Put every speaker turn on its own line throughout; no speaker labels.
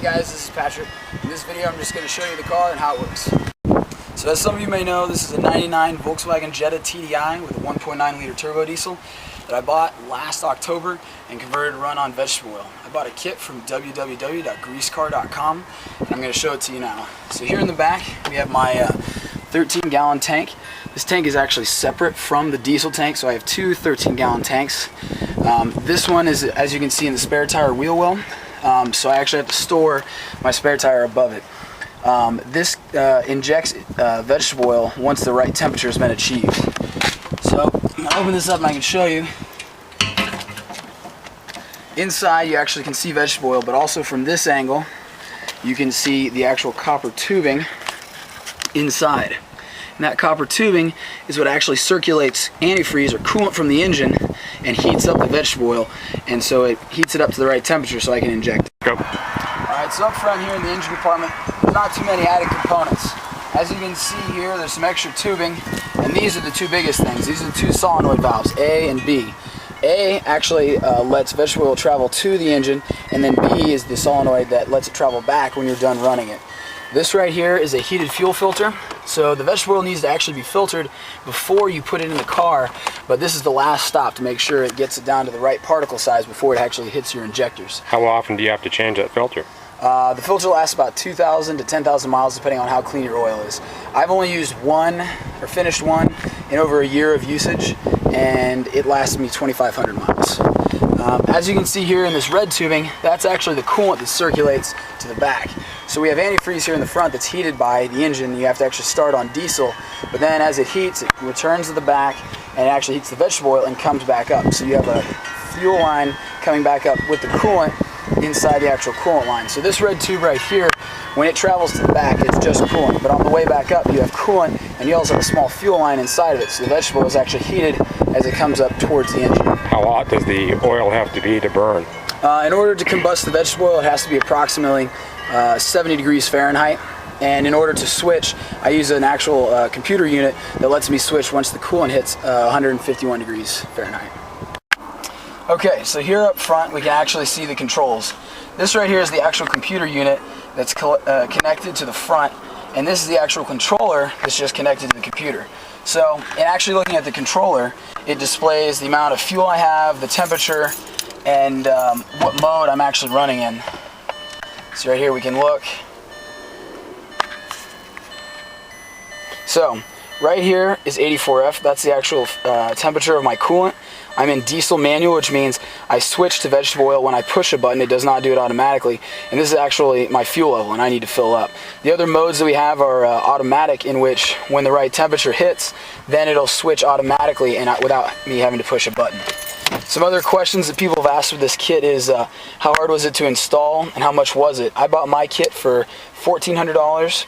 guys, this is Patrick. In this video I'm just going to show you the car and how it works. So as some of you may know, this is a 99 Volkswagen Jetta TDI with a 1.9 liter turbo diesel that I bought last October and converted to run on vegetable oil. I bought a kit from www.greasecar.com and I'm going to show it to you now. So here in the back we have my 13-gallon tank. This tank is actually separate from the diesel tank, so I have two 13-gallon tanks. This one is, as you can see, in the spare tire wheel well. So I actually have to store my spare tire above it. This injects vegetable oil once the right temperature has been achieved. So I'm going to open this up and I can show you. Inside you actually can see vegetable oil, but also from this angle you can see the actual copper tubing inside. And that copper tubing is what actually circulates antifreeze or coolant from the engine and heats up the vegetable oil, and so it heats it up to the right temperature so I can inject it.
Go.
Alright, so up front here in the engine compartment, there's not too many added components. As you can see here, there's some extra tubing, and these are the two biggest things. These are the two solenoid valves, A and B. A actually lets vegetable oil travel to the engine, and then B is the solenoid that lets it travel back when you're done running it. This right here is a heated fuel filter, so the vegetable oil needs to actually be filtered before you put it in the car, but this is the last stop to make sure it gets it down to the right particle size before it actually hits your injectors.
How often do you have to change that filter?
The filter lasts about 2,000 to 10,000 miles depending on how clean your oil is. I've only used one, or finished one, in over a year of usage, and it lasted me 2,500 miles. As you can see here in this red tubing, that's actually the coolant that circulates to the back. So we have antifreeze here in the front that's heated by the engine. You have to actually start on diesel, but then as it heats, it returns to the back and it actually heats the vegetable oil and comes back up. So you have a fuel line coming back up with the coolant inside the actual coolant line. So this red tube right here, when it travels to the back, it's just coolant, but on the way back up you have coolant, and you also have a small fuel line inside of it, so the vegetable oil is actually heated as it comes up towards the engine.
How hot does the oil have to be to burn?
In order to combust the vegetable oil, it has to be approximately 70 degrees Fahrenheit, and in order to switch, I use an actual computer unit that lets me switch once the coolant hits 151 degrees Fahrenheit. Okay, so here up front we can actually see the controls. This right here is the actual computer unit that's connected to the front, and this is the actual controller that's just connected to the computer. So in actually looking at the controller, it displays the amount of fuel I have, the temperature, and what mode I'm actually running in. So right here we can look. So right here is 84F, that's the actual temperature of my coolant. I'm in diesel manual, which means I switch to vegetable oil when I push a button. It does not do it automatically, and this is actually my fuel level and I need to fill up. The other modes that we have are automatic, in which when the right temperature hits, then it'll switch automatically and without me having to push a button. Some other questions that people have asked with this kit is how hard was it to install and how much was it? I bought my kit for $1,400.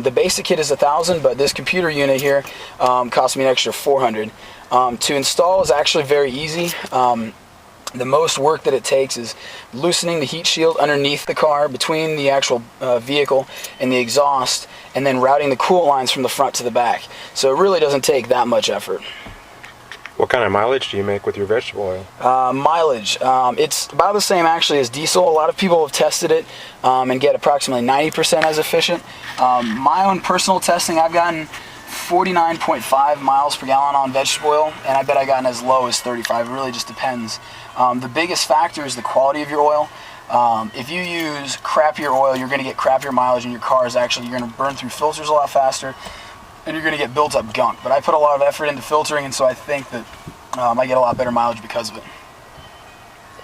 The basic kit is $1,000, but this computer unit here cost me an extra $400. To install is actually very easy. The most work that it takes is loosening the heat shield underneath the car between the actual vehicle and the exhaust, and then routing the coolant lines from the front to the back. So it really doesn't take that much effort.
What kind of mileage do you make with your vegetable oil?
Mileage, it's about the same actually as diesel. A lot of people have tested it and get approximately 90% as efficient. My own personal testing, I've gotten 49.5 miles per gallon on vegetable oil, and I bet I've gotten as low as 35. It really just depends. The biggest factor is the quality of your oil. If you use crappier oil, you're going to get crappier mileage, and your car is actually, you're going to burn through filters a lot faster, and you're going to get built up gunk. But I put a lot of effort into filtering, and so I think that I get a lot better mileage because of it.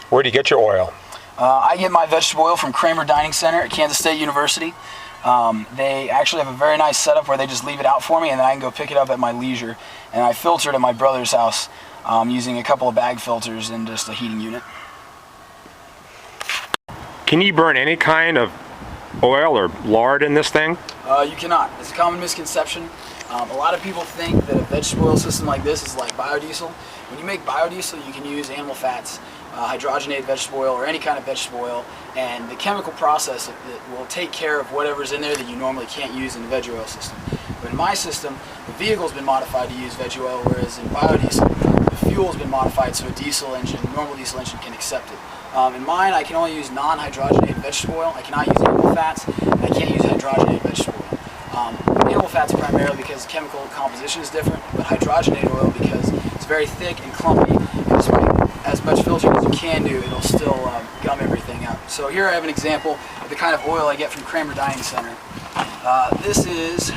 Where do you get your oil?
I get my vegetable oil from Kramer Dining Center at Kansas State University. They actually have a very nice setup where they just leave it out for me, and then I can go pick it up at my leisure. And I filter it at my brother's house using a couple of bag filters and just a heating unit.
Can you burn any kind of oil or lard in this thing?
You cannot. It's a common misconception. A lot of people think that a vegetable oil system like this is like biodiesel. When you make biodiesel, you can use animal fats, hydrogenated vegetable oil, or any kind of vegetable oil, and the chemical process that will take care of whatever's in there that you normally can't use in the veg oil system. But in my system, the vehicle's been modified to use veg oil, whereas in biodiesel, the fuel fuel has been modified so a diesel engine, normal diesel engine, can accept it. In mine, I can only use non-hydrogenated vegetable oil. I cannot use animal fats, and I can't use hydrogenated vegetable oil. Animal fats primarily because chemical composition is different, but hydrogenated oil because it's very thick and clumpy, and despite as much filtering as you can do, it'll still gum everything up. So here I have an example of the kind of oil I get from Kramer Dining Center. This is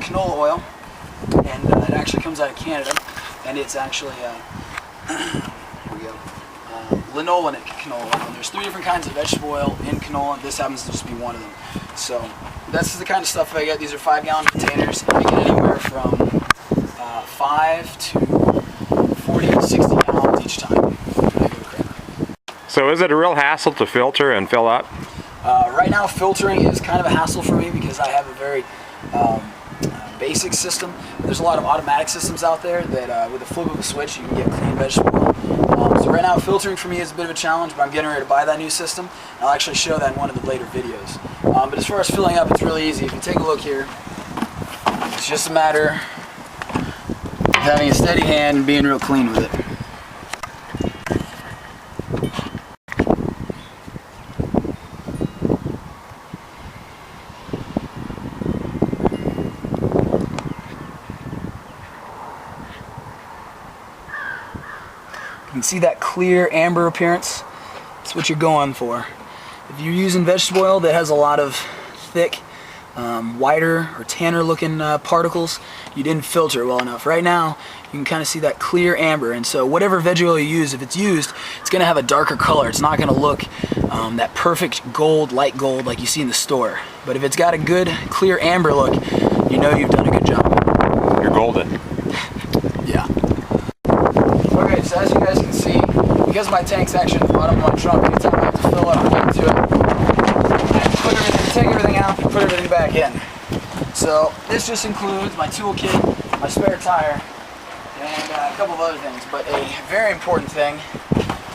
canola oil, and it actually comes out of Canada, and it's actually linolenic canola oil. And there's 3 different kinds of vegetable oil in canola. This happens to just be one of them. So that's the kind of stuff I get. These are 5-gallon containers. I get anywhere from 5 to 40 to 60 gallons each time when I go to Kramer.
So is it a real hassle to filter and fill up?
Right now, filtering is kind of a hassle for me because I have a very basic system. There's a lot of automatic systems out there that with a flip of a switch you can get clean vegetable oil. So right now, filtering for me is a bit of a challenge, but I'm getting ready to buy that new system. I'll actually show that in one of the later videos. But as far as filling up, it's really easy. If you take a look here, it's just a matter of having a steady hand and being real clean with it. You can see that clear amber appearance. That's what you're going for. If you're using vegetable oil that has a lot of thick, whiter or tanner looking particles, you didn't filter it well enough. Right now, you can kind of see that clear amber, and so whatever vegetable oil you use, if it's used, it's going to have a darker color. It's not going to look that perfect gold, light gold like you see in the store. But if it's got a good, clear amber look, you know you've done a good job.
You're golden.
Yeah. Okay, so as you guys can see, because my tank's actually at the bottom of my trunk, anytime I have to fill up and get into it, I take everything out and put everything back in. So this just includes my toolkit, my spare tire, and a couple of other things. But a very important thing,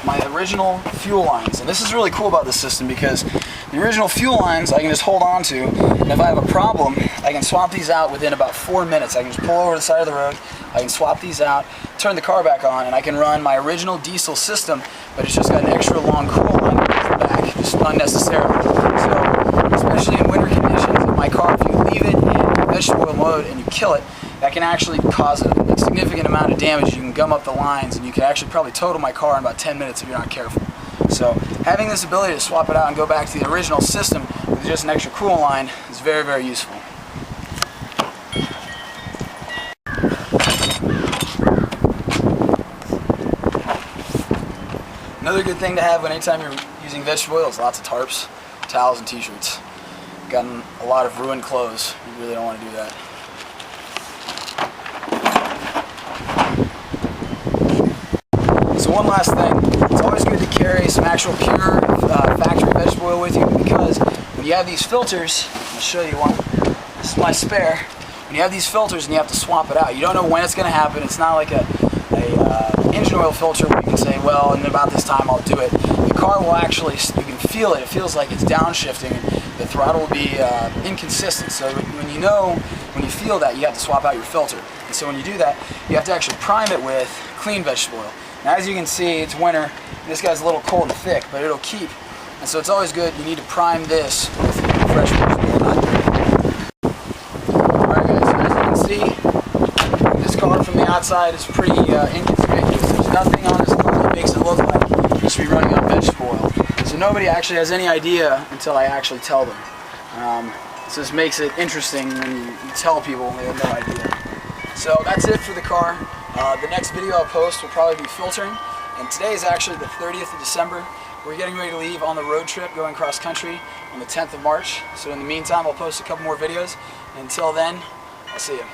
my original fuel lines. And this is really cool about this system because the original fuel lines I can just hold on to, and if I have a problem, I can swap these out within about 4 minutes. I can just pull over to the side of the road, I can swap these out, turn the car back on, and I can run my original diesel system, but it's just got an extra long coolant line across the back, just unnecessarily. So, especially in winter conditions, in my car, if you leave it in vegetable oil mode and you kill it, that can actually cause a significant amount of damage. You can gum up the lines, and you can actually probably total my car in about 10 minutes if you're not careful. So, having this ability to swap it out and go back to the original system with just an extra coolant line is very, very useful. Another good thing to have anytime you're using vegetable oil is lots of tarps, towels, and t-shirts. Gotten a lot of ruined clothes. You really don't want to do that. So one last thing, it's always good to carry some actual pure factory vegetable oil with you because when you have these filters, I'll show you one. This is my spare. When you have these filters and you have to swap it out, you don't know when it's going to happen. It's not like a engine oil filter where you can say, well, in about this time I'll do it. The car will actually, you can feel it. It feels like it's downshifting. The throttle will be inconsistent. So when you feel that, you have to swap out your filter. And so when you do that, you have to actually prime it with clean vegetable oil. Now, as you can see, it's winter. This guy's a little cold and thick, but it'll keep. And so it's always good. You need to prime this with fresh vegetable oil. Alright guys, so as you can see, this car from the outside is pretty inconspicuous. There's nothing on this car that makes it look like it should be running on vegetable oil. So nobody actually has any idea until I actually tell them. So this makes it interesting when you tell people and they have no idea. So that's it for the car. The next video I'll post will probably be filtering. And today is actually the 30th of December. We're getting ready to leave on the road trip going cross country on the 10th of March. So in the meantime, I'll post a couple more videos. And until then, I'll see you.